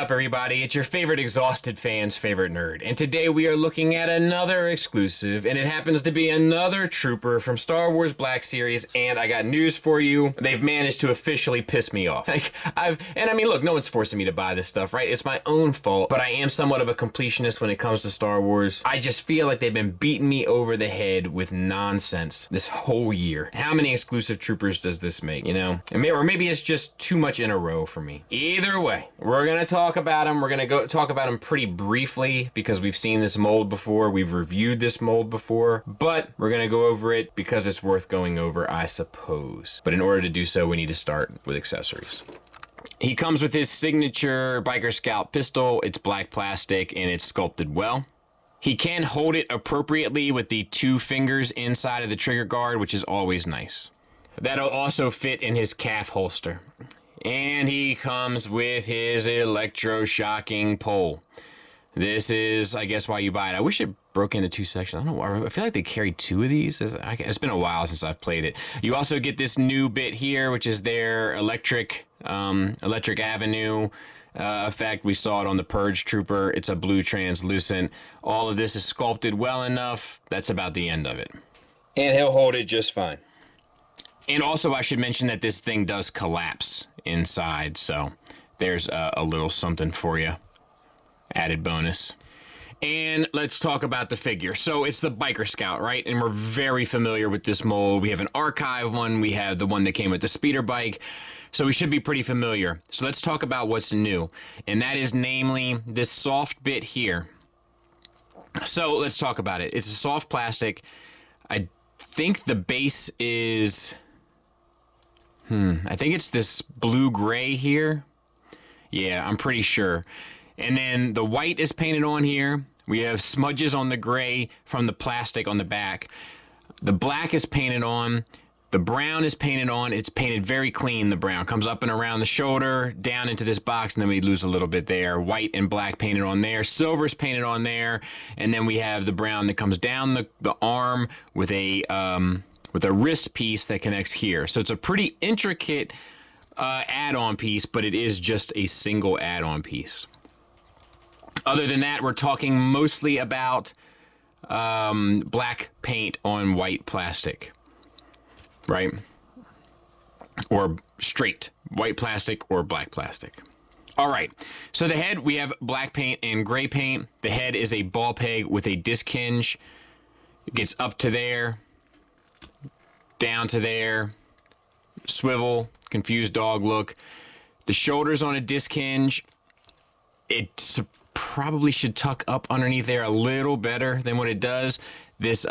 up, everybody? It's your favorite exhausted fan's favorite nerd. And today we are looking at another exclusive, and it happens to be another trooper from Star Wars Black Series, and I got news for you. They've managed to officially piss me off. Look, no one's forcing me to buy this stuff, right? It's my own fault, but I am somewhat of a completionist when it comes to Star Wars. I just feel like they've been beating me over the head with nonsense this whole year. How many exclusive troopers does this make, you know? Or maybe it's just too much in a row for me. Either way, we're gonna talk about them. We're gonna talk about them pretty briefly because we've seen this mold before. We've reviewed this mold before, but we're gonna go over it because it's worth going over, I suppose. But in order to do so, we need to start with accessories. He comes with his signature Biker Scout pistol. It's black plastic and it's sculpted well. He can hold it appropriately with the 2 fingers inside of the trigger guard, which is always nice. That'll also fit in his calf holster. And he comes with his electroshocking pole. This is, I guess, why you buy it. I wish it broke into 2 sections. I don't know. I feel like they carry 2 of these. It's been a while since I've played it. You also get this new bit here, which is their electric avenue effect. We saw it on the Purge Trooper. It's a blue translucent. All of this is sculpted well enough. That's about the end of it. And he'll hold it just fine. And also, I should mention that this thing does collapse inside, so there's a little something for you. Added bonus. And let's talk about the figure. So it's the Biker Scout, right? And we're very familiar with this mold. We have an archive one. We have the one that came with the speeder bike. So we should be pretty familiar. So let's talk about what's new. And that is namely this soft bit here. So let's talk about it. It's a soft plastic. I think the base is... I think it's this blue-gray here. Yeah, I'm pretty sure. And then the white is painted on here. We have smudges on the gray from the plastic on the back. The black is painted on. The brown is painted on. It's painted very clean, the brown. Comes up and around the shoulder, down into this box, and then we lose a little bit there. White and black painted on there. Silver's painted on there. And then we have the brown that comes down the arm with a wrist piece that connects here. So it's a pretty intricate add-on piece, but it is just a single add-on piece. Other than that, we're talking mostly about black paint on white plastic, right? Or straight white plastic or black plastic. All right, so the head, we have black paint and gray paint. The head is a ball peg with a disc hinge. It gets up to there, down to there, swivel, confused dog look. The shoulders on a disc hinge. It probably should tuck up underneath there a little better than what it does. This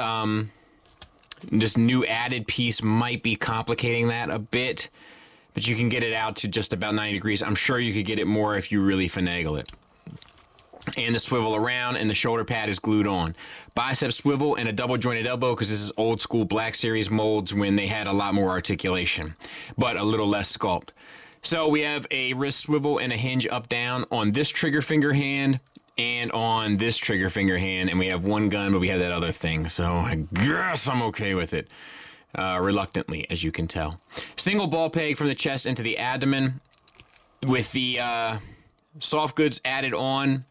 new added piece might be complicating that a bit, but you can get it out to just about 90 degrees. I'm sure you could get it more if you really finagle it. And the swivel around, and the shoulder pad is glued on. Bicep swivel and a double jointed elbow, because this is old school Black Series molds when they had a lot more articulation, but a little less sculpt. So we have a wrist swivel and a hinge up down on this trigger finger hand and on this trigger finger hand, and we have one gun, but we have that other thing, so I guess I'm okay with it. Reluctantly, as you can tell. Single ball peg from the chest into the abdomen with the soft goods added on.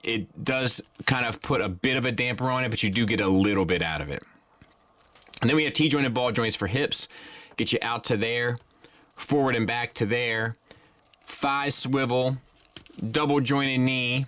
It does kind of put a bit of a damper on it, but you do get a little bit out of it. And then we have T-jointed ball joints for hips. Get you out to there, forward and back to there. Thigh swivel, double jointed knee.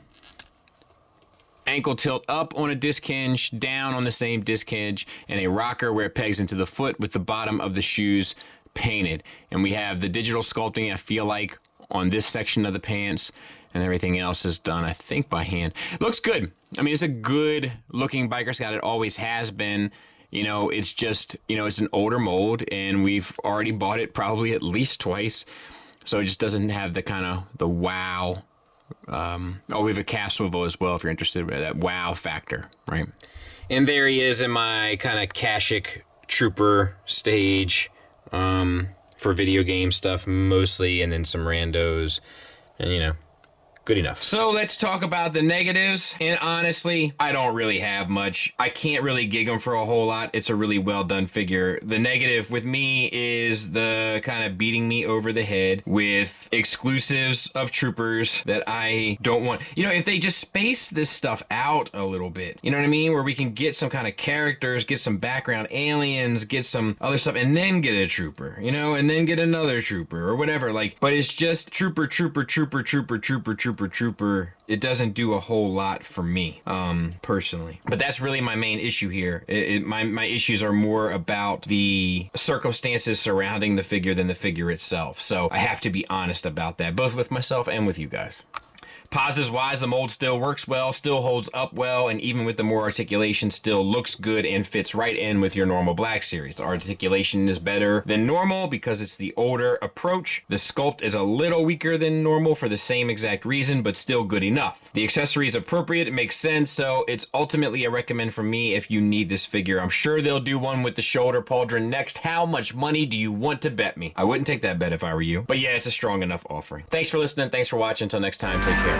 Ankle tilt up on a disc hinge, down on the same disc hinge, and a rocker where it pegs into the foot with the bottom of the shoes painted. And we have the digital sculpting, I feel like, on this section of the pants. And everything else is done, I think, by hand. It looks good. I mean, it's a good looking Biker Scout. It always has been. You know, it's just, you know, it's an older mold, and we've already bought it probably at least twice. So it just doesn't have the kind of the wow. We have a calf swivel as well if you're interested in that wow factor, right? And there he is in my kind of Kashyyyk trooper stage for video game stuff mostly, and then some randos, and you know. Good enough. So let's talk about the negatives. And honestly, I don't really have much. I can't really gig them for a whole lot. It's a really well done figure. The negative with me is the kind of beating me over the head with exclusives of troopers that I don't want. You know, if they just space this stuff out a little bit, you know what I mean? Where we can get some kind of characters, get some background aliens, get some other stuff, and then get a trooper, you know, and then get another trooper or whatever. Like, but it's just trooper. It doesn't do a whole lot for me, personally. But that's really my main issue here. My issues are more about the circumstances surrounding the figure than the figure itself. So I have to be honest about that, both with myself and with you guys. Positives wise, the mold still works well, still holds up well, and even with the more articulation, still looks good and fits right in with your normal Black Series. The articulation is better than normal because it's the older approach. The sculpt is a little weaker than normal for the same exact reason, but still good enough. The accessory is appropriate, it makes sense, so it's ultimately a recommend from me if you need this figure. I'm sure they'll do one with the shoulder pauldron next. How much money do you want to bet me? I wouldn't take that bet if I were you. But yeah, it's a strong enough offering. Thanks for listening, thanks for watching. Until next time, take care.